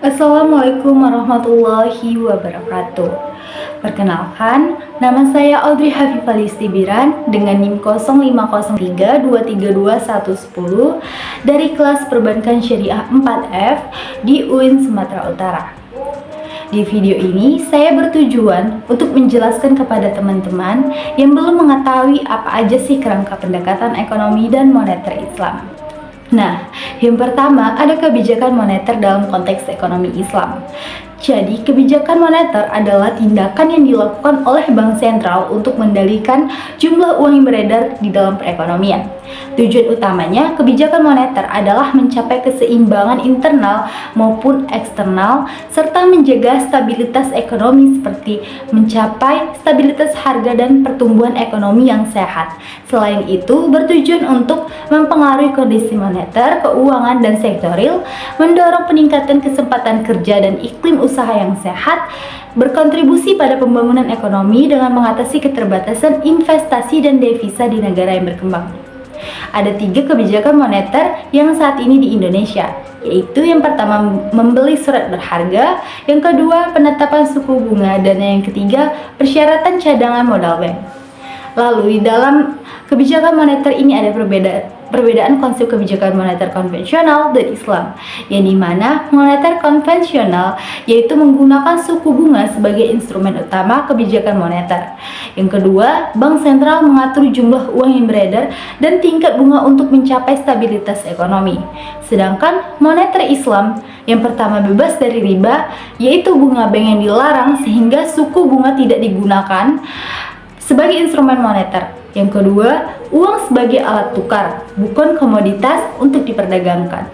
Assalamualaikum warahmatullahi wabarakatuh. Perkenalkan, nama saya Audrey Hafifah Listibiran dengan NIM 0503232110 dari kelas Perbankan Syariah 4F di UIN Sumatera Utara. Di video ini, saya bertujuan untuk menjelaskan kepada teman-teman yang belum mengetahui apa aja sih kerangka pendekatan ekonomi dan moneter Islam. Nah, yang pertama ada kebijakan moneter dalam konteks ekonomi Islam. Jadi, kebijakan moneter adalah tindakan yang dilakukan oleh bank sentral untuk mengendalikan jumlah uang yang beredar di dalam perekonomian. Tujuan utamanya, kebijakan moneter adalah mencapai keseimbangan internal maupun eksternal, serta menjaga stabilitas ekonomi seperti mencapai stabilitas harga dan pertumbuhan ekonomi yang sehat. Selain itu, bertujuan untuk mempengaruhi kondisi moneter, keuangan, dan sektoril, mendorong peningkatan kesempatan kerja dan iklim usaha yang sehat, berkontribusi pada pembangunan ekonomi dengan mengatasi keterbatasan investasi dan devisa di negara yang berkembang. Ada 3 kebijakan moneter yang saat ini di Indonesia, yaitu yang pertama membeli surat berharga, yang kedua penetapan suku bunga, dan yang ketiga persyaratan cadangan modal bank. Lalu di dalam kebijakan moneter ini ada perbedaan konsep kebijakan moneter konvensional dan Islam, yang dimana moneter konvensional yaitu menggunakan suku bunga sebagai instrumen utama kebijakan moneter. Yang kedua, bank sentral mengatur jumlah uang yang beredar dan tingkat bunga untuk mencapai stabilitas ekonomi. Sedangkan moneter Islam yang pertama bebas dari riba, yaitu bunga bank yang dilarang sehingga suku bunga tidak digunakan sebagai instrumen moneter. Yang kedua, uang sebagai alat tukar, bukan komoditas untuk diperdagangkan.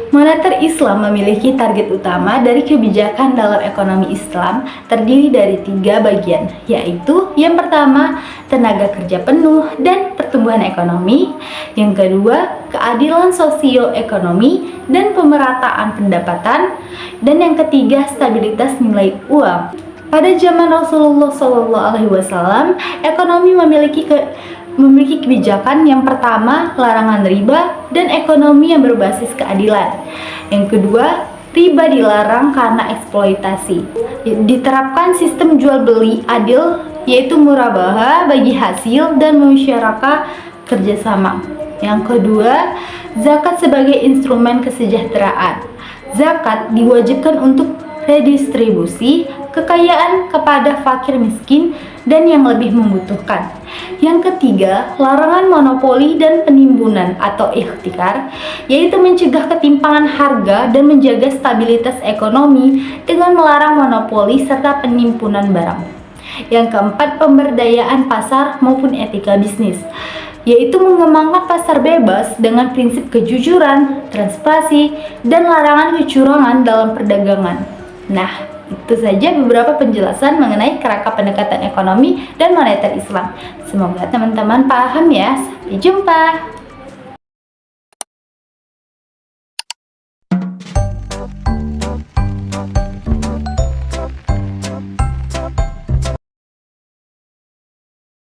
Moneter Islam memiliki target utama dari kebijakan dalam ekonomi Islam terdiri dari 3 bagian, yaitu yang pertama, tenaga kerja penuh dan pertumbuhan ekonomi. Yang kedua, keadilan sosioekonomi dan pemerataan pendapatan. Dan yang ketiga, stabilitas nilai uang. Pada zaman Rasulullah SAW, ekonomi memiliki kebijakan yang pertama, larangan riba dan ekonomi yang berbasis keadilan. Yang kedua, riba dilarang karena eksploitasi. Diterapkan sistem jual beli adil, yaitu murabaha bagi hasil dan musyarakah kerjasama. Yang kedua, zakat sebagai instrumen kesejahteraan. Zakat diwajibkan untuk redistribusi kekayaan kepada fakir miskin dan yang lebih membutuhkan. Yang ketiga, larangan monopoli dan penimbunan atau ihtikar, yaitu mencegah ketimpangan harga dan menjaga stabilitas ekonomi dengan melarang monopoli serta penimbunan barang. Yang keempat, pemberdayaan pasar maupun etika bisnis, yaitu mengembangkan pasar bebas dengan prinsip kejujuran, transparansi, dan larangan kecurangan dalam perdagangan. Nah, itu saja beberapa penjelasan mengenai kerangka pendekatan ekonomi dan moneter Islam. Semoga teman-teman paham ya. Sampai jumpa.